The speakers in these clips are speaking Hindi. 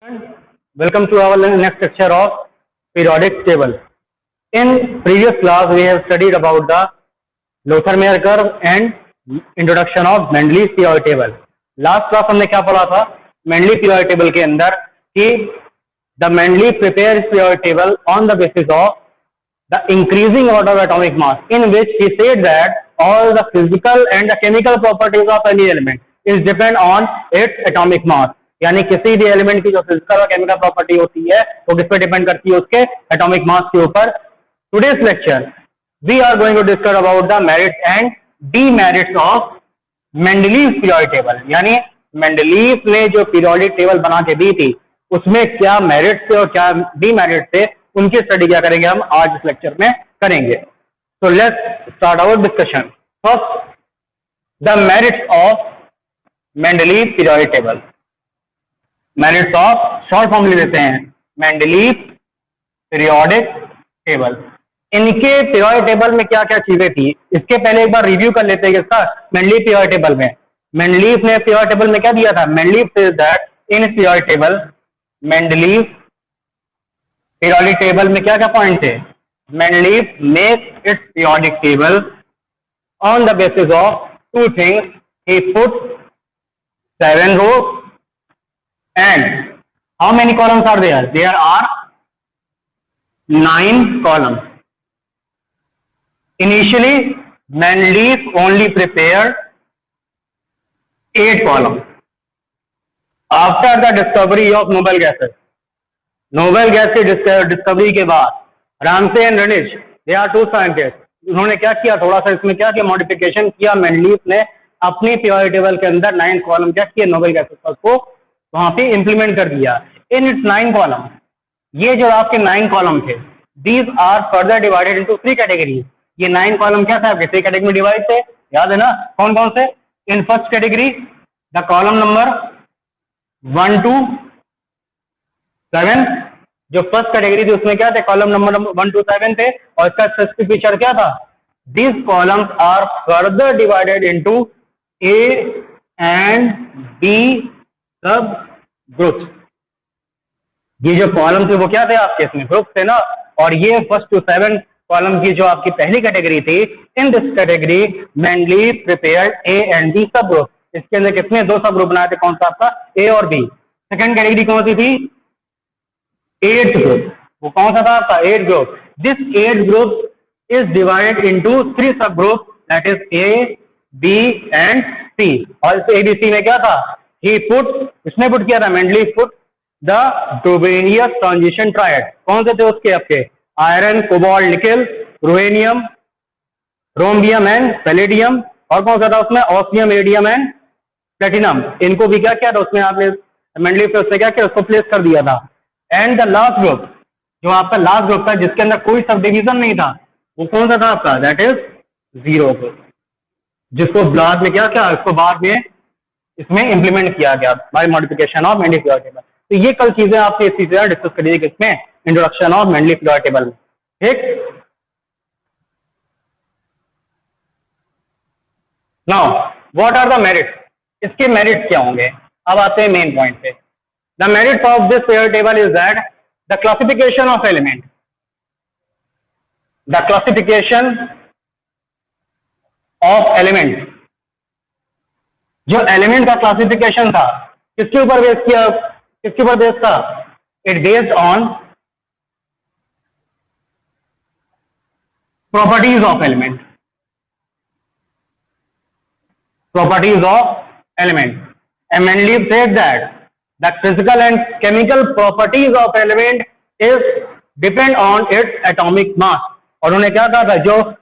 Welcome to our next lecture of periodic table. In previous class, we have studied about the Lothar-Meyer curve and introduction of Mendeleev periodic table. Last class हमने क्या पढ़ा था Mendeleev periodic table के अंदर कि the Mendeleev prepares periodic table on the basis of the increasing order of atomic mass, in which he said that all the physical and the chemical properties of any element is depend on its atomic mass. यानी किसी भी एलिमेंट की जो फिजिकल और केमिकल प्रॉपर्टी होती है वो किस पे डिपेंड करती है, उसके एटॉमिक मास के ऊपर. Today's lecture we are going to discuss about the merits and demerits of Mendeleev periodic table. यानी मेंडलीव ने जो पीरियोडिक टेबल बना के दी थी उसमें क्या मेरिट्स थे और क्या डीमेरिट्स थे, उनकी स्टडी क्या करेंगे हम आज इस लेक्चर में करेंगे. So let's start our discussion. First, the merits of Mendeleev periodic table. Merits of short form ले लेते हैं मेंडलीव पीरियोडिक टेबल. इनके पीरियोडिक टेबल में क्या क्या चीजें थी इसके पहले एक बार रिव्यू कर लेते हैं इसका. मेंडलीव पीरियोडिक टेबल में मेंडलीव ने पीरियोडिक टेबल में क्या दिया था. Mendeleev says that in periodic table, Mendeleev periodic table में क्या क्या पॉइंट थे. Mendeleev make it's periodic table on the basis of two things. He put 7 rows and how many columns are there? There are 9 columns. Initially Mendeleev only prepared 8 columns. After the discovery of noble gases, noble gas की डिस्कवरी के बाद रामसे एंड रेनिश, दे आर 2 साइंटिस्ट, उन्होंने क्या किया, थोड़ा सा इसमें क्या किया, मॉडिफिकेशन किया. मेंडलीव ने अपनी पीरियोडिक टेबल के अंदर 9 कॉलम क्या किए, नोबेल गैसेस को वहां पे इंप्लीमेंट कर दिया. इन इट्स 9 कॉलम, ये जो आपके 9 कॉलम थे, these are further divided into 3 categories. ये 9 कॉलम क्या था आपके 3 कैटेगरी में डिवाइड थे, याद है ना, कौन कौन से. In first category the column number 1 to 7, जो फर्स्ट कैटेगरी थी उसमें क्या थे, कॉलम नंबर 1 to 7 थे. और इसका स्पेसिफिक फीचर क्या था, these columns are further divided into A and B subgroups. ये जो कॉलम थे वो क्या थे आपके, इसमें ग्रुप्स थे ना. और ये 1 to 7 कॉलम की जो आपकी पहली कैटेगरी थी, in this category Mendeleev prepared A and B सब ग्रुप. इसके अंदर कितने 2 सब ग्रुप बनाए थे, कौन सा आपका A और B. सेकंड कैटेगरी कौन सी थी, 8th ग्रुप. वो कौन सा था आपका 8th group. This 8th group is divided into 3 सब group, that is A, B and C. और इस ABC में क्या था, he put, इसने पुट किया था, मेंडलीव पुट द फ्रोबेनियस ट्रांजिशन ट्रायड. कौन से थे उसके आपके, iron, cobalt, nickel, ruthenium, rhodium and palladium. और कौन सा था उसमें, ऑस्मियम, इरिडियम एंड प्लेटिनम. इनको भी क्या किया था उसमें आपने मेंडलीव से उससे क्या किया, उसको प्लेस कर दिया था. एंड द लास्ट ग्रुप, जो आपका लास्ट ग्रुप था जिसके अंदर कोई सब डिवीजन नहीं था, वो कौन सा था आपका, दैट इज 0 ग्रुप, जिसको बाद में क्या क्या, इसको बाद में इसमें इंप्लीमेंट किया गया by modification of Mendeleev periodic table. तो ये कल चीजें आपसे इसी तरह डिस्कस करिए इसमें introduction of Mendeleev periodic table में. ठीक. Now what are the merits, इसके मेरिट्स क्या होंगे. अब आते हैं मेन पॉइंट पे. The merits of this periodic table is that the classification of element, the classification of element, जो एलिमेंट का क्लासिफिकेशन था किसके ऊपर बेस किया, किसके ऊपर बेस था, it based on properties of element, properties of element. And Mendeleev said that the physical and chemical properties of element is depend on its atomic mass. और उन्होंने क्या कहा था, जो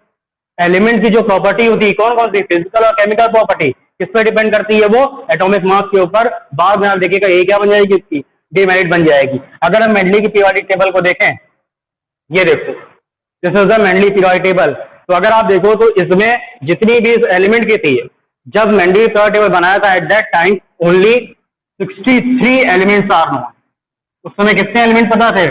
एलिमेंट की जो प्रॉपर्टी होती है, कौन कौन सी, फिजिकल और केमिकल प्रॉपर्टी, किस पे डिपेंड करती है, वो एटॉमिक मास के ऊपर. बाद में आप देखिएगा ये क्या बन जाएगी, इसकी डीमेरिट बन जाएगी. अगर हम मेंडलीव की पीरियोडिक टेबल को देखें, ये देखो, this is the Mendeleev periodic table. तो अगर आप देखो तो इसमें जितनी भी इस एलिमेंट की थी, जब मेंडलीव पीरियोडिक टेबल बनाया था at that time only 63 elements are known. उस समय कितने एलिमेंट पता थे,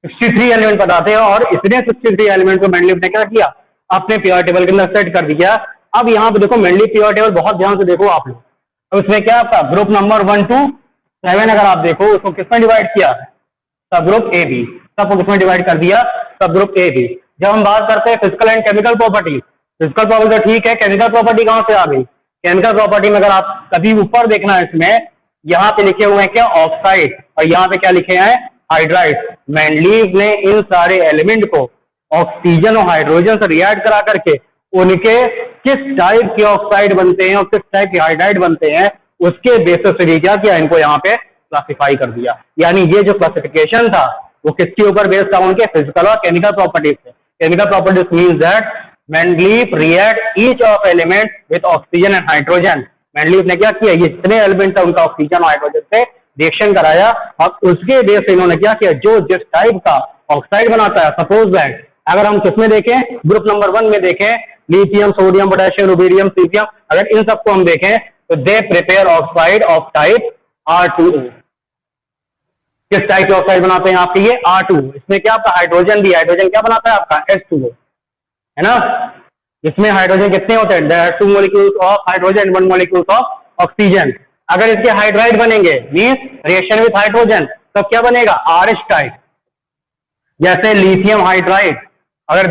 63 एलिमेंट पता थे. और इसने 63 एलिमेंट को मेंडलीव ने क्या किया, अपने पीरियोडिक टेबल के अंदर सेट कर दिया. अब यहाँ पे देखो मेंडलीव पीरियोडिक टेबल बहुत ध्यान से देखो आप लोग. अब इसमें क्या आपका ग्रुप नंबर 1 to 7 अगर आप देखो उसको किसमें डिवाइड किया, सब ग्रुप ए बी, सबको किसमें डिवाइड कर दिया, सब ग्रुप ए बी। जब हम बात करते हैं physical and chemical property, physical property तो ठीक है, केमिकल प्रॉपर्टी कहां से आ गई? केमिकल प्रॉपर्टी में अगर आप कभी ऊपर देखना है इसमें, यहाँ पे लिखे हुए हैं क्या, ऑक्साइड, और यहाँ पे क्या लिखे हैं, हाइड्राइड। मैंडलीव ने इन सारे एलिमेंट को ऑक्सीजन और हाइड्रोजन से रिएक्ट करा करके उनके किस टाइप के ऑक्साइड बनते हैं और किस टाइप के हाइड्राइड बनते हैं, उसके बेसिस पे क्या किया, इनको यहाँ पे क्लासिफाई कर दिया। यानी ये जो क्लासिफिकेशन था वो किसके ऊपर बेस्ड था, उनके फिजिकल और केमिकल प्रॉपर्टीज पे। Chemical properties means that Mendeleev react each of element with oxygen and hydrogen. Mendeleev ने क्या किया, ये जितने एलिमेंट था उनका ऑक्सीजन और हाइड्रोजन से रिएक्शन कराया, और उसके बेस पे इन्होंने क्या किया, जो जिस टाइप का ऑक्साइड बनाता है, सपोज दैट अगर हम किसमें देखें, ग्रुप नंबर 1 में देखें, lithium, sodium, potassium, rubidium, caesium, अगर इन सबको हम देखें तो they prepare oxide of type R2O। किस टाइप के ऑक्साइड बनाते हैं आपके, ये R2। इसमें क्या आपका हाइड्रोजन भी, हाइड्रोजन क्या बनाता है आपका H2O, है ना। इसमें हाइड्रोजन कितने होते हैं, there are 2 molecules of hydrogen, 1 molecules of oxygen. अगर इसके हाइड्राइड बनेंगे मींस रिएक्शन विद हाइड्रोजन, तो क्या बनेगा, RH टाइप। जैसे लिथियम हाइड्राइड, अगर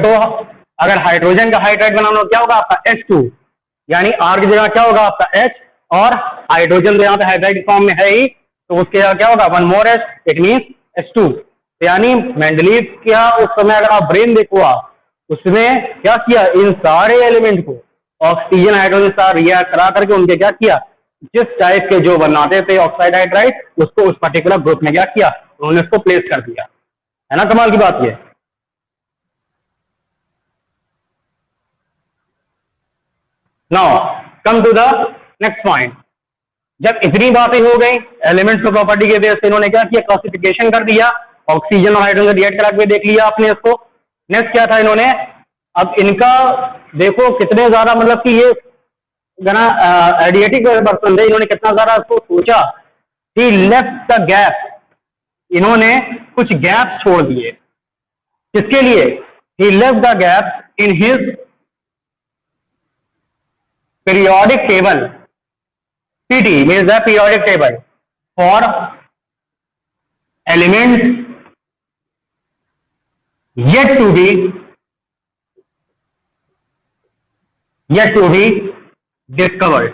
हाइड्रोजन का हाइड्राइड बनाना हो क्या होगा आपका H2, यानी R की जगह क्या होगा आपका H, और हाइड्रोजन तो यहाँ पे हाइड्राइड फॉर्म में है ही, तो उसके जगह क्या होगा, 1 more H, it means H2। यानी मेंडलीव क्या उस समय अगर आप ब्रेन देखो आप, उसमें क्या किया, इन सारे एलिमेंट को ऑक्सीजन हाइड्रोजन साथ रिएक्ट करा करके उनके क्या किया, जिस टाइप के जो बनाते थे ऑक्साइड हाइड्राइड, उसको उस पर्टिकुलर ग्रुप में क्या किया, उन्होंने उसको प्लेस कर दिया, है ना। कमाल की बात ये। Now come to the next point. जब इतनी बातें हो गई एलिमेंट्स की प्रॉपर्टी के बेस पे, इन्होंने क्या किया, क्लासिफिकेशन कर दिया, ऑक्सीजन और हाइड्रोजन रिएक्ट करा के देख लिया आपने इसको। नेक्स्ट क्या था इन्होंने, अब इनका देखो कितने ज्यादा, मतलब कि ये आइडियाटिक पर्सन थे, इन्होंने कितना ज्यादा इसको सोचा। ही लेफ्ट द गैप, इन्होंने कुछ गैप छोड़ दिए, किसके लिए, he left the gap in his periodic table, PT means the periodic table for elements yet to be discovered।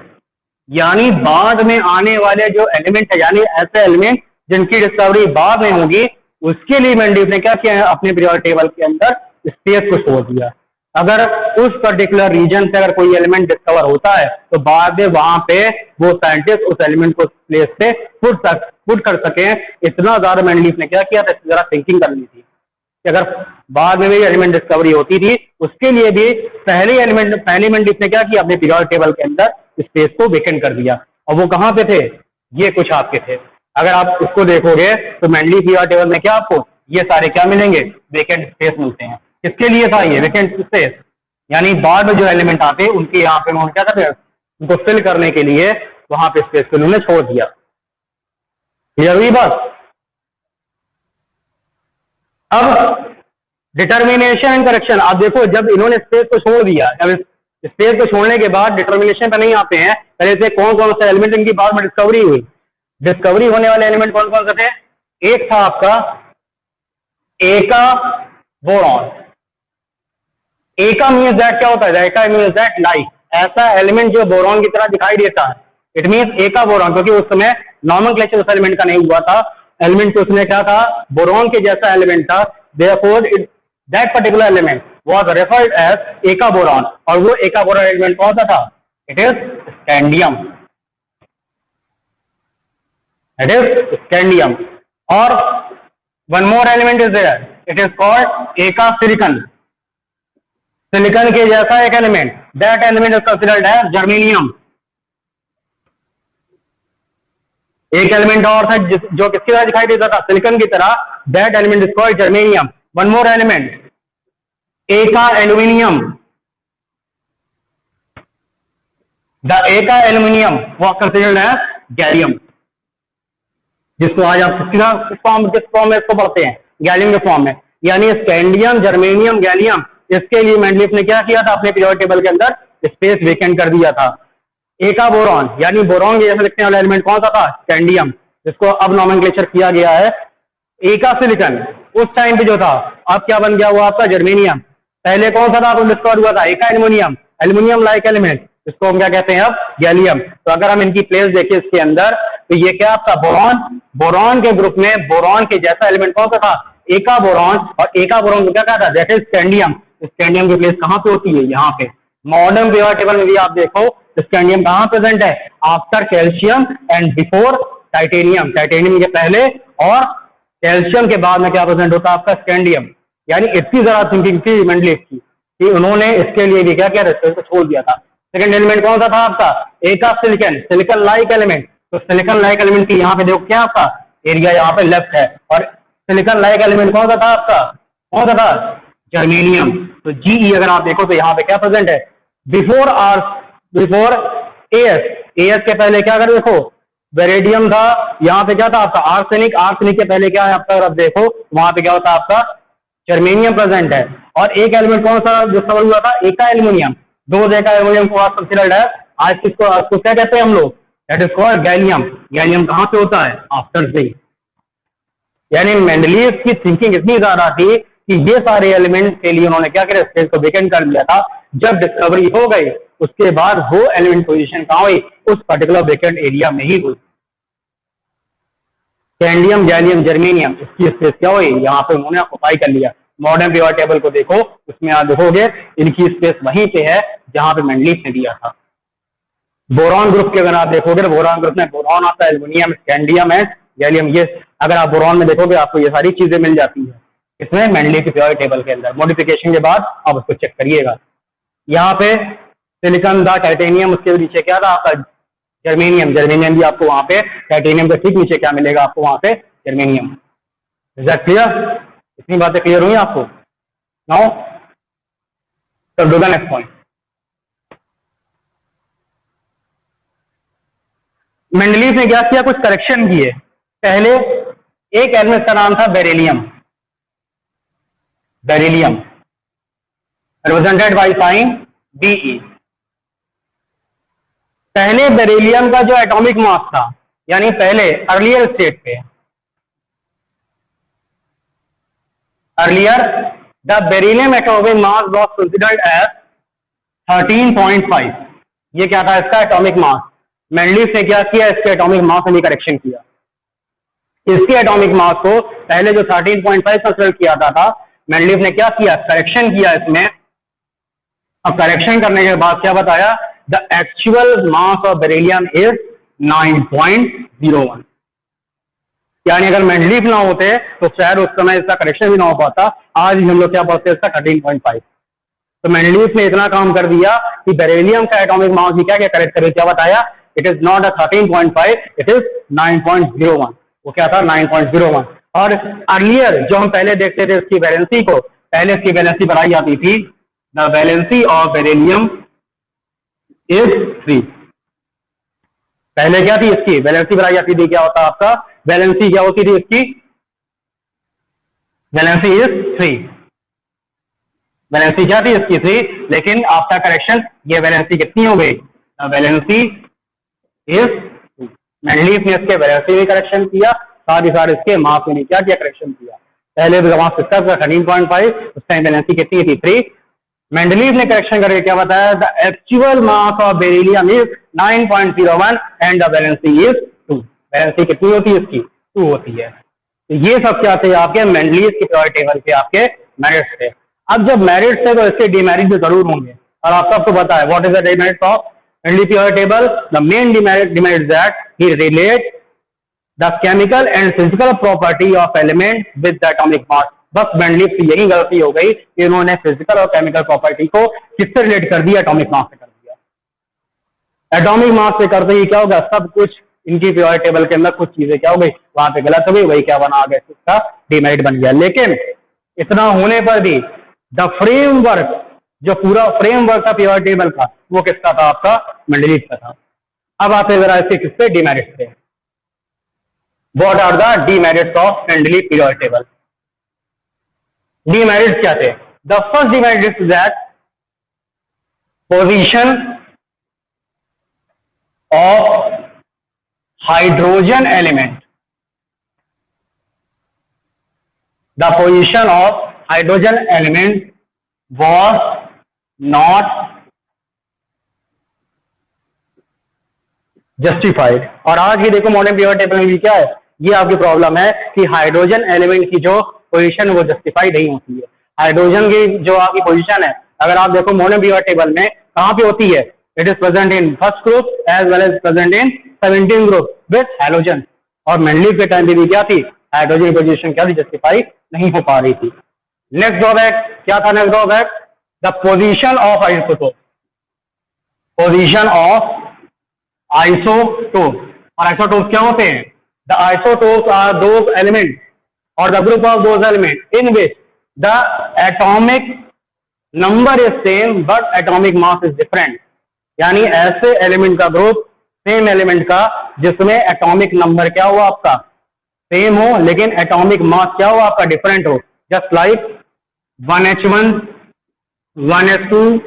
यानी बाद में आने वाले जो एलिमेंट है, यानी ऐसे एलिमेंट जिनकी डिस्कवरी बाद में होगी, उसके लिए मेंडलीव ने क्या किया, अपने पीरियोडिक टेबल के अंदर स्पेस को छोड़ दिया। अगर उस पर्टिकुलर रीजन से अगर कोई एलिमेंट डिस्कवर होता है तो बाद में वहां पे वो साइंटिस्ट उस एलिमेंट को प्लेस पे पुट कर सके, इतना ज्यादा मेंडलीव ने क्या किया था, जरा थिंकिंग करनी थी कि अगर बाद में भी एलिमेंट डिस्कवरी होती थी, उसके लिए भी पहले मेंडलीव ने क्या किया, अपने पीरियोडिक टेबल के अंदर स्पेस को वेकेंट कर दिया। और वो कहां पे थे, ये कुछ आपके थे, अगर आप उसको देखोगे तो मेंडलीव पीरियोडिक टेबल में क्या आपको ये सारे क्या मिलेंगे, वेकेंट स्पेस मिलते हैं। किसके लिए था ये वेकेंट स्पेस, यानी बाद में जो एलिमेंट आते हैं उनके यहाँ पे उन्होंने क्या करते हैं, उनको फिल करने के लिए वहां पे स्पेस को उन्होंने छोड़ दिया। क्लियर हुई बात। अब डिटर्मिनेशन एंड करेक्शन, आप देखो जब इन्होंने स्पेस को छोड़ दिया, अब स्पेस को छोड़ने के बाद डिटर्मिनेशन पे नहीं आते हैं, पहले से कौन कौन सा एलिमेंट इनकी बाद में डिस्कवरी हुई। डिस्कवरी होने वाले एलिमेंट कौन कौन से थे, एक था आपका एका बोरॉन। एका मीन्स दैट क्या होता है, एका मीन्स दैट लाइट, ऐसा एलिमेंट जो बोरॉन की तरह दिखाई देता है, इट मीन्स एका बोरॉन, क्योंकि उस समय नॉमेनक्लेचर उस एलिमेंट का नहीं हुआ था, एलिमेंट तो उसमें क्या था, बोरॉन के जैसा एलिमेंट था, therefore that particular element was referred as eka boron. और वो एका बोरॉन एलिमेंट कौन सा था, it is scandium, it is scandium. और one more element is there, it is called eka silicon, silicon के जैसा एक element, that element is considered as germanium. एक एलिमेंट और था जो किसकी तरह दिखाई देता था, सिलिकन की तरह, that element is called germanium. One more element eka aluminium, the eka aluminium was considered as gallium, जिसको आज आप किस फॉर्म में इसको पढ़ते हैं, गैलियम के फॉर्म में। यानी स्कैंडियम, जर्मेनियम, गैलियम, इसके लिए मेंडलीव ने क्या किया था, अपने पीरियोडिक टेबल के अंदर स्पेस वेकेंट कर दिया था। एका बोरॉन, यानी बोरॉन के जैसे दिखने वाला एलिमेंट कौन सा था, स्कैंडियम। जिसको अब नॉमेनक्लेचर किया गया है एका सिलिकन, उस टाइम पे जो था, अब क्या बन गया वो आपका जर्मेनियम। पहले कौन सा था तो डिस्कवर हुआ था एका एल्यूमिनियम, एल्यूमिनियम लाइक एलिमेंट, इसको हम क्या कहते हैं अब गैलियम। तो अगर हम इनकी प्लेस देखें इसके अंदर तो ये क्या आपका बोरॉन, बोरॉन के ग्रुप में बोरॉन के जैसा एलिमेंट कौन सा था एका बोरॉन, और एका बोरॉन को क्या कहता है दैट इज स्कैंडियम। स्कैंडियम की प्लेस कहां पे होती है यहाँ पे। मॉडर्न पीरियोडिक टेबल में भी आप देखो स्कैंडियम कहां प्रेजेंट है after calcium and before titanium, titanium के पहले और कैल्शियम के बाद में क्या प्रेजेंट होता है आपका स्कैंडियम। यानी इतनी जरा थिंकिंग थी मेंडलीफ की कि उन्होंने इसके लिए भी क्या किया रेस्पेक्ट को छोड़ दिया था। सेकंड एलिमेंट कौन सा था आपका एका सिलिकन, सिलिकन लाइक एलिमेंट। तो सिलिकन लाइक एलिमेंट की यहाँ पे देखो क्या आपका एरिया यहाँ पे लेफ्ट है, और सिलिकन लाइक एलिमेंट कौन सा था आपका, कौन सा था जर्मेनियम। तो जी अगर आप देखो तो यहाँ पे क्या प्रेजेंट है before R, before AS, AS के पहले क्या कर देखो वेरेडियम था, यहाँ पे क्या था आपका आर्सेनिक, आर्सेनिक के पहले क्या है आपका अगर आप देखो वहां पे क्या होता है आपका जर्मेनियम प्रेजेंट है। और एक एलिमेंट कौन सा जो सवाल हुआ था एका एल्यूमिनियम, दो एका एल्यूमिनियम को आज कंसिडर्ड है, आज किसको क्या कहते हैं हम लोग that is called gallium. Gallium कहां पे होता है आफ्टर जिंक। यानी मेंडलीव की थिंकिंग इतनी ज्यादा थी कि ये सारे एलिमेंट के लिए उन्होंने क्या किया स्पेस को वेकेंट कर दिया था। जब डिस्कवरी हो गई उसके बाद वो एलिमेंट पोजीशन कहां हुई उस पर्टिकुलर वेकेंट एरिया में ही हुई। कैंडियम गैलियम जर्मेनियम इसकी स्पेस क्या हुई यहाँ पे उन्होंने ऑक्युपाई कर लिया। मॉडर्न पीरियोडिक टेबल को देखो उसमें आप देखोगे इनकी स्पेस वहीं पे है जहां पे मेंडलीव ने दिया था। बोरॉन ग्रुप के अगर आप देखोगे तो बोरॉन ग्रुप में बोरॉन आता है, एल्यूमिनियम, स्कैंडियम एंड गैलियम। ये अगर आप बोरॉन में देखोगे आपको ये सारी चीजें मिल जाती है इसमें मेंडलीव के पीरियोडिक टेबल के अंदर। मॉडिफिकेशन के बाद आप उसको चेक करिएगा। यहाँ पे सिलिकॉन था, टाइटेनियम, उसके नीचे क्या था आपका जर्मेनियम, जर्मेनियम भी आपको वहां पे टाइटेनियम के ठीक नीचे क्या मिलेगा आपको वहां पे जर्मेनियम। Is that clear? इतनी बातें क्लियर हुई आपको? नाउ तो do the next point. Mendeleev ने क्या किया कुछ करेक्शन किए। पहले एक एलिमेंट का नाम था beryllium, beryllium represented by sign Be। पहले बेरिलियम का जो एटॉमिक मास था यानी पहले अर्लियर स्टेट पे, earlier the beryllium atomic mass was considered as 13.5। ये क्या था इसका एटॉमिक मास। मेंडलीव ने क्या किया इसके एटॉमिक मास में करेक्शन किया। इसके एटॉमिक मास को पहले जो 13.5 कंसीडर किया था मेंडलीव ने क्या किया करेक्शन किया इसमें। अब करेक्शन करने के बाद क्या बताया the actual mass of beryllium is 9.01। यानी अगर मेंडलीव ना होते तो शायद उस समय इसका करेक्शन भी ना हो पाता। आज हम लोग क्या बोलते हैं इसका 13.5। तो मेंडलीव ने इतना काम कर दिया कि बेरिलियम का एटॉमिक मास भी क्या करेक्ट करे, क्या बताया it is not a 13.5 it is 9.01। वो क्या था 9.01। और अर्लियर जो हम पहले देखते थे इसकी वैलेंसी को, पहले इसकी वैलेंसी बनाई जाती थी the valency of beryllium is 3। पहले क्या थी इसकी वैलेंसी बनाई जाती थी, क्या होता आपका वैलेंसी क्या होती थी इसकी वैलेंसी इज 3। वैलेंसी क्या थी इसकी 3, लेकिन आफ्टर करेक्शन ये वैलेंसी कितनी हो गई वैलेंसी इज 2। मेंडलीव ने इसके वैलेंसी में करेक्शन किया, साथ ही साथ इसके मास में क्या किया करेक्शन किया। पहले मास इसका 13.5 उस टाइम वैलेंसी कितनी थी 3। मेंडलीव ने करेक्शन करके क्या बताया the actual mass of beryllium is 9.01 and the valency is 2। Valency कितनी होती है इसकी 2 होती है। तो ये सब क्या थे आपके मेंडलीव के पीरियोडिक टेबल के आपके मेरिट्स थे। अब जब मेरिट्स थे तो इसके डिमेरिट भी जरूर होंगे और आप सबको पता है what is the demerit of Mendeleev periodic table. The main demerit that he relate the chemical and physical property of element with the atomic mass. बस मेंडलीव की यही गलती हो गई कि उन्होंने फिजिकल और केमिकल प्रॉपर्टी को किससे रिलेट कर दिया एटॉमिक मास से कर दिया। एटॉमिक मास से करते ही क्या होगा सब कुछ इनकी पीरियोडिक टेबल के अंदर कुछ चीजें क्या हो गई वहां पे गलत हो गई, वही क्या बना गया इसका डिमेरिट बन गया। लेकिन इतना होने पर भी द फ्रेमवर्क जो पूरा फ्रेमवर्क था पीरियोडिक टेबल का वो किसका था आपका मेंडलीव का था। अब आते जरा इसके किससे डिमेरिट्स थे। What are the demerits of Mendeleev periodic table. Demerits क्या थे? The first demerit is that position of hydrogen element the position of hydrogen element was not justified. और आज भी देखो मॉडर्न पीरियोडिक टेबल में भी क्या है, ये आपकी प्रॉब्लम है कि हाइड्रोजन एलिमेंट की जो पोजीशन वो जस्टिफाई नहीं होती है। हाइड्रोजन की जो आपकी पोजीशन है, अगर आप देखो मॉडर्न पीरियोडिक टेबल में कहाँ पे होती है, it is present in first group as well as present in 17 group with halogen. और मेंडलीव के टाइम पे भी क्या थी, हाइड्रोजन की पोजीशन क्या थी, जस्टिफाई नहीं हो पा रही थी। नेक्स्ट ड्रॉबैक क्या था, next drawback the position of isotope, position of isotope. और आइसोटोप क्या होते हैं, the isotopes are those element और the group of those element in which the atomic number is same but atomic mass is different. यानी ऐसे एलिमेंट का ग्रुप, सेम एलिमेंट का, जिसमें एटॉमिक नंबर क्या हो आपका सेम हो लेकिन एटॉमिक मास क्या हो आपका डिफरेंट हो। Just like 1H1, 1S2,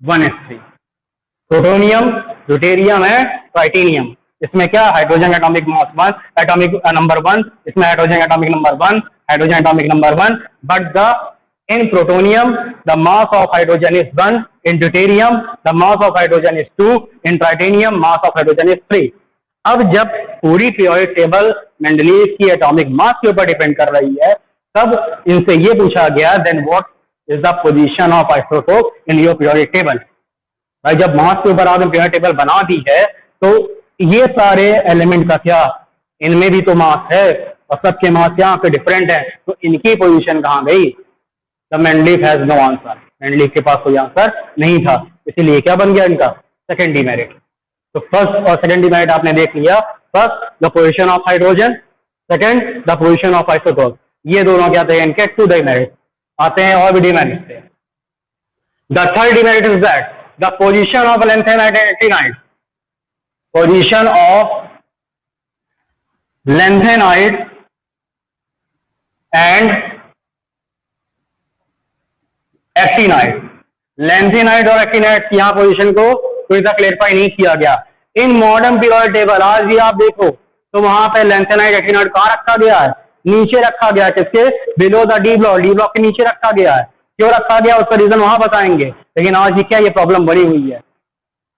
1S3। Plutonium, deuterium है, ट्राइटेनियम, इसमें क्या hydrogen atomic mass 1, atomic number 1, इसमें hydrogen atomic number 1, hydrogen atomic number 1, but the in plutonium the mass of hydrogen is 1, in deuterium the mass of hydrogen is 2, in tritanium mass of hydrogen is 3। अब जब पूरी पीरियोडिक टेबल मेंडलीव की एटॉमिक मास के ऊपर डिपेंड कर रही है, तब इनसे ये पूछा गया then what is the position of isotope in your periodic table. भाई जब मास के ऊपर आपने पीरियोडिक टेबल बना दी है तो ये सारे एलिमेंट का क्या, इनमें भी तो मास है और सबके मास यहाँ पे डिफरेंट है, तो इनकी पोजीशन कहाँ गई। The Mendeleev has no answer, Mendeleev के पास कोई आंसर नहीं था, इसीलिए क्या बन गया इनका सेकेंड डिमेरिट। तो फर्स्ट और सेकेंड डिमेरिट आपने देख लिया, first the position of hydrogen, second the position of isotope, ये दोनों क्या थे इनके टू डिमेरिट आते हैं और भी डिमेरिट थे। The third demerit is that the position of lanthanide and actinide, position of lanthanide and actinide, lanthanide और एक्टिनाइट की यहां पोजीशन को कोई सा क्लेरिफाई नहीं किया गया। इन मॉडर्न पीरियोडिक टेबल आज भी आप देखो तो वहां पे लैंथेनाइट एक्टिनाइट कहां रखा गया है, नीचे रखा गया, किसके below the D block, D block के नीचे रखा गया है। क्यों रखा गया उसका रीजन वहां बताएंगे, लेकिन आज ये क्या ये प्रॉब्लम बड़ी हुई है,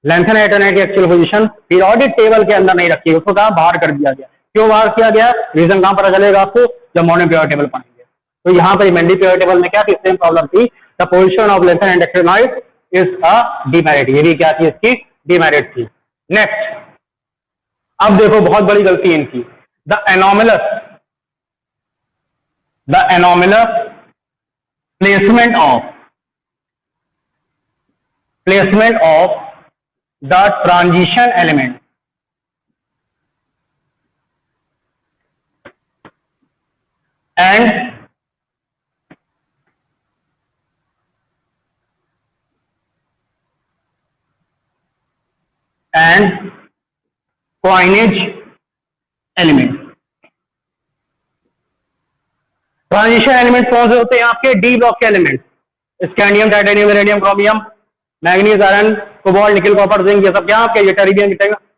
लैंथेनाइट एक्टिनाइट की एक्चुअल पोजीशन पीरियोडिक टेबल के अंदर नहीं रखी, उसको कहां बाहर कर दिया गया। क्यों बाहर किया गया, रीजन कहां पता चलेगा आपको जब मॉडर्न पीरियोडिक टेबल पढ़ेंगे। तो यहाँ पर मेंडलीव पीरियोडिक टेबल में क्या थी, सेम प्रॉब्लम थी, the position of lanthanide and actinide is a demerit, ये भी क्या थी इसकी डिमेरिट थी। नेक्स्ट अब देखो बहुत बड़ी गलती इनकी, the anomalous placement of the transition element and coinage element. Transition element कौन से होते हैं आपके, डी ब्लॉक के element, scandium, titanium, iridium, chromium, manganese, iron, cobalt, nickel, copper, zinc, ये सब क्या आपके, ये टेरिडियम,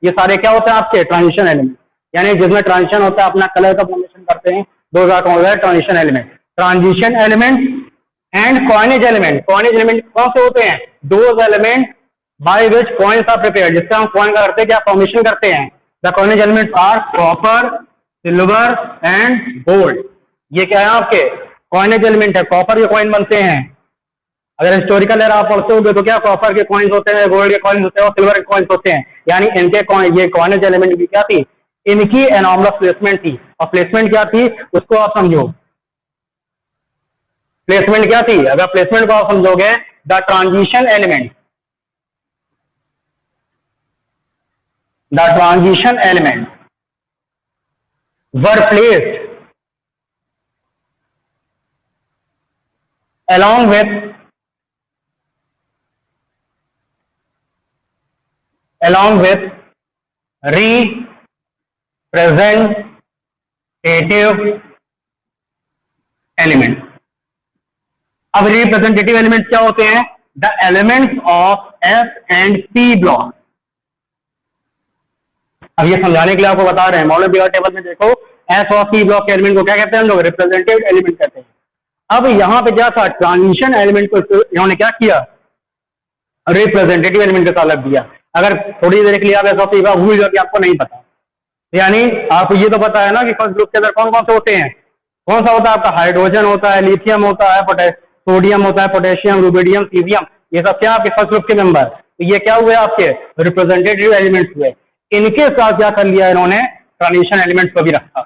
ये सारे क्या होते हैं आपके ट्रांजिशन एलिमेंट, यानी जिसमें ट्रांजिशन होता है अपना कलर का फॉर्मेशन करते हैं, those are called transition element. Transition element and coinage element, coinage element कौन से होते हैं, those element by which coins are prepared, जिससे हम कॉइन का करते हैं क्या फॉर्मेशन करते हैं। The coinage elements are copper, silver and gold, ये क्या है आपके कॉइनेज एलिमेंट है, कॉपर के कॉइन बनते हैं। अगर हिस्टोरिकल एरा आप पढ़ते होंगे तो क्या कॉपर के कॉइन्स होते हैं, गोल्ड के कॉइन्स होते हैं और सिल्वर के कॉइन्स होते हैं, यानी इनके ये कॉइनेज एलिमेंट की क्या थी, इनकी एनॉमलस प्लेसमेंट थी। और प्लेसमेंट क्या थी उसको आप समझो, प्लेसमेंट क्या थी, अगर प्लेसमेंट को आप समझोगे, the transition element were placed along with representative element। अब रिप्रेजेंटेटिव एलिमेंट्स क्या होते हैं, the elements of S and P block. अब ये समझाने के लिए आपको बता रहे हैं, मॉडर्न पीरियोडिक टेबल में देखो एस और पी ब्लॉक के एलिमेंट को क्या कहते हैं हम लोग? रिप्रेजेंटेटिव एलिमेंट कहते हैं। अब यहाँ पे क्या था, ट्रांजिशन एलिमेंट को इन्होंने क्या किया, रिप्रेजेंटेटिव एलिमेंट के साथ लग दिया। अगर थोड़ी देर के लिए आप एस और पी का भूल जाओ कि आपको नहीं पता, यानी आपको ये तो पता है ना कि फर्स्ट ग्रुप के अंदर कौन कौन से होते हैं, कौन सा होता है आपका? हाइड्रोजन होता है, लिथियम होता है, सोडियम होता है, पोटेशियम, रुबिडियम, सीजियम, ये सब क्या आपके फर्स्ट ग्रुप के मेंबर। तो ये क्या हुए आपके? रिप्रेजेंटेटिव एलिमेंट्स हुए। इनके साथ क्या कर लिया इन्होंने? ट्रांजिशन एलिमेंट्स को भी रखा।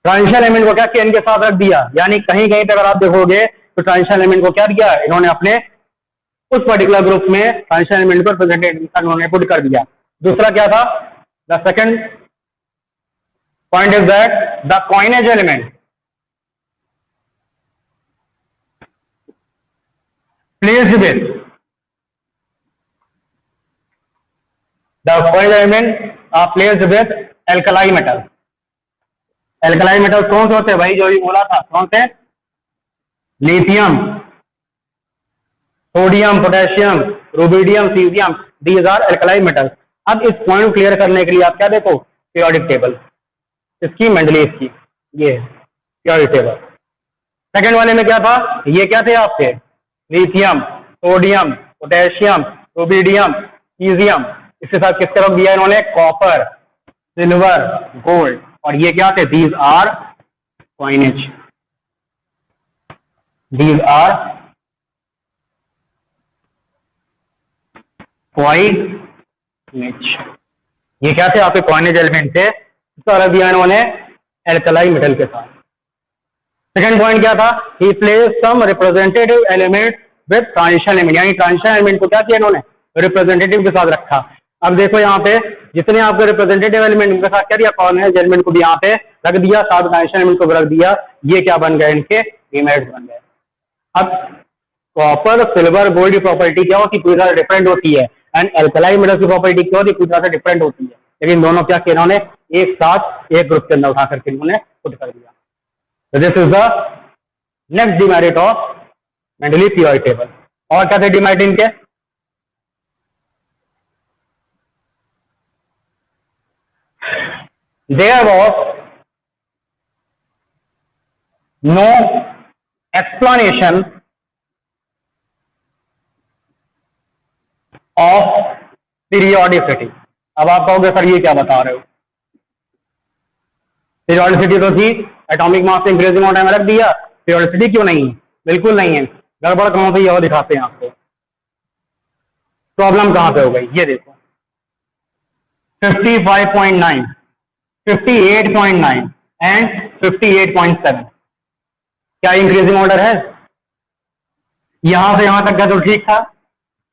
ट्रांजिशन एलिमेंट को क्या किया? इनके साथ रख दिया। यानी कहीं कहीं पर अगर आप देखोगे तो ट्रांजिशन एलिमेंट को क्या दिया इन्होंने? अपने उस पर्टिकुलर ग्रुप में ट्रांजिशन एलिमेंट को रिप्रेजेंटेटिव इन्होंने पुट कर दिया। दूसरा क्या था? The second point is that the coinage element placed with the coined element are placed with alkali metal. alkali metal कौन से होते हैं भाई? जो भी बोला था, कौन से? Lithium, sodium, potassium, rubidium, caesium, these are alkali metals. अब इस पॉइंट को क्लियर करने के लिए आप क्या देखो? पीरियोडिक टेबल इसकी, मेंडलीव की, ये पीरियोडिक टेबल। सेकंड वाले में क्या था? ये क्या थे आपके? Lithium, sodium, potassium, rubidium, caesium. इसके साथ किसका रख दिया इन्होंने? Copper, silver, gold. और ये क्या थे? These are coinage, these are coinage. ये क्या थे आपके? कॉइनेज एलिमेंट थे। इसका रख दिया इन्होंने एल्कलाई मेटल के साथ। सेकंड पॉइंट क्या था? He place some representative element with transition element, यानी ट्रांजिशन एलिमेंट को क्या किया इन्होंने? रिप्रेजेंटेटिव के साथ रखा। अब देखो यहाँ पे जितने आपके रिप्रेजेंटेटिव एलिमेंट उनके साथ क्या दिया? कॉइनेज एलिमेंट को भी यहाँ पे रख दिया, साथ ट्रांजिशन एलिमेंट को भी रख दिया। ये क्या बन गए? इनके डीमेरिट्स बन गए। अब कॉपर, सिल्वर, गोल्ड की प्रॉपर्टी क्या होती? पूरी तरह डिफरेंट होती है, एंड एल्कलाई मेटल की प्रॉपर्टी क्या होती? पूरी तरह से डिफरेंट होती है। लेकिन दोनों क्या किया इन्होंने? एक साथ एक ग्रुप के अंदर उठा करके इन्होंने पुट कर दिया। So this is the next demerit of Mendeleev periodic table. और क्या थे demerit इनके? There was no explanation of periodicity. अब आप कहोगे सर ये क्या बता रहे हो? पीरियोडिसिटी तो थी, atomic mass increasing on time रख दिया, पीरियोडिसिटी क्यों नहीं है? बिल्कुल नहीं है। गड़बड़ कहां से? यह दिखाते हैं आपको। प्रॉब्लम कहां पे हो गई? ये देखो 55.9, 58.9 एंड 58.7। क्या इंक्रीजिंग ऑर्डर है? यहां से यहां तक का तो ठीक था,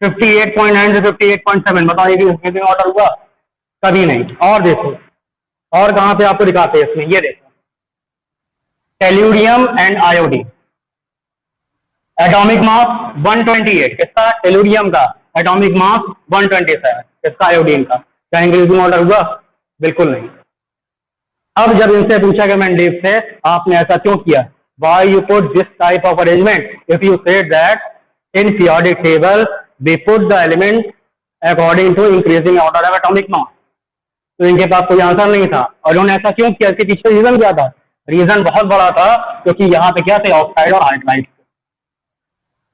58.9 से 58.7 बताओ ये इंक्रीजिंग ऑर्डर हुआ? कभी नहीं। और देखो और कहां पे आपको दिखाते हैं इसमें, ये देखो tellurium and iodine, atomic mass 128 किसका? टेल्यूरियम का। एटॉमिक मास 127 किसका? आयोडीन का। क्या इंक्रीजिंग ऑर्डर हुआ? बिल्कुल नहीं। अब जब इनसे पूछा गया मेंडलीव से आपने ऐसा क्यों किया, why you put this type of arrangement, if you said that in periodic table we put the element according to increasing order of atomic mass, तो इनके पास कोई आंसर नहीं था। और उन्होंने ऐसा क्यों किया, इसके पीछे रीजन क्या था? रीजन बहुत बड़ा था, क्योंकि यहाँ पे क्या थे? ऑक्साइड और हाइड्राइड।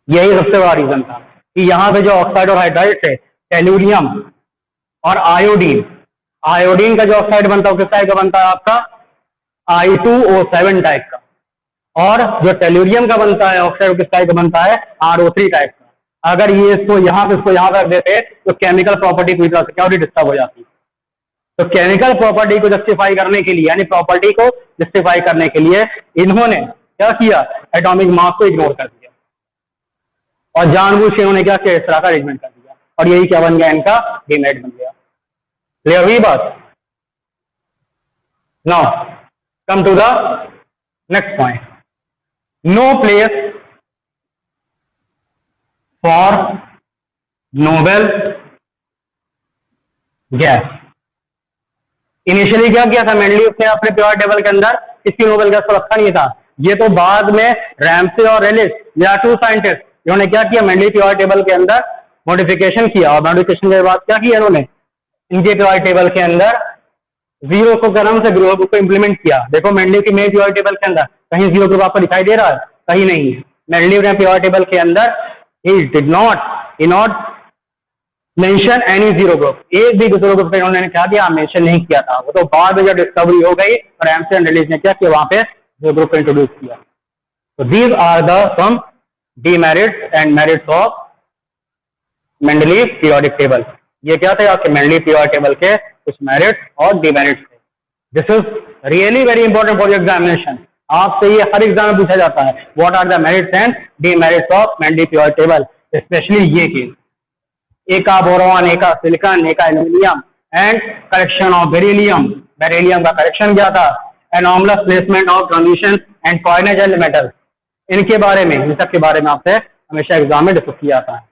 यही सबसे बड़ा रीजन था कि यहाँ पे जो ऑक्साइड और हाइड्राइड थे, टेल्यूरियम और आयोडीन, आयोडीन का जो ऑक्साइड बनता है किस टाइप का बनता है आपका? I2O7 टाइप का, और जो टेल्यूरियम का बनता है ऑक्साइड किस टाइप का बनता है? RO3 टाइप का। अगर ये इसको यहाँ पे इसको यहाँ रख देते तो केमिकल प्रॉपर्टी पूरी तरह से क्या होती? डिस्टर्ब हो जाती। तो केमिकल प्रॉपर्टी को जस्टिफाई करने के लिए, यानी प्रॉपर्टी को जस्टिफाई करने के लिए इन्होंने क्या किया? एटॉमिक मास को इग्नोर कर दिया और जानबूझ के इन्होंने क्या किया? इस तरह का अरेंजमेंट कर दिया, और यही क्या बन गया? इनका डीमेरिट बन गया। क्लियर हुई बात? Now come to the next point, no place for noble gas. Initially क्या किया था मेंडलीव ने अपने पीरियोडिक टेबल के अंदर? किसी नोबेल गैस को रखा नहीं था। ये तो बाद में रैमसे और रेलिस या टू साइंटिस्ट इन्होंने क्या किया? मेंडलीव पीरियोडिक टेबल के अंदर मॉडिफिकेशन किया, और मॉडिफिकेशन के बाद क्या किया इन्होंने? इनके पीरियोडिक टेबल के अंदर जीरो को गरम से ग्रुप को इंप्लीमेंट किया। देखो मेंडलीव की मेन पीरियोडिक टेबल के अंदर कहीं जीरो ग्रुप आपको दिखाई दे रहा है? कहीं नहीं। मेंडलीव ने पीरियोडिक टेबल के अंदर he did not mention any zero group, एक भी जीरो ग्रुप इन्होंने क्या किया, मेंशन नहीं किया था। वो तो बाद में जब डिस्कवरी हो गई और एम्स्टर्डम रिलीज ने क्या किया, वहां पे जीरो ग्रुप को इंट्रोड्यूस किया। तो these are the some demerits and merits of Mendeleev periodic table. ये क्या थे आपके मेंडलीव पीरियोडिक टेबल के कुछ मेरिट्स और डीमेरिट्स थे। This is really very important for your examination. आपसे ये हर एग्जाम में पूछा जाता है, what are the merits and demerits of Mendeleev periodic table, specially ये केस, एक का बोरॉन, एक का सिलिकॉन, एक का aluminium and correction of beryllium. Beryllium का करेक्शन क्या था? Anomalous placement of transition and coinage and metal. इनके बारे में, इन सब के बारे में आपसे हमेशा एग्जाम में डिस्कस किया जाता है।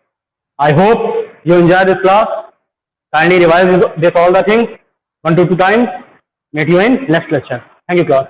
I hope you enjoy this class. Kindly revise this all the things 1 to 2 times. Meet you in next lecture. Thank you, class.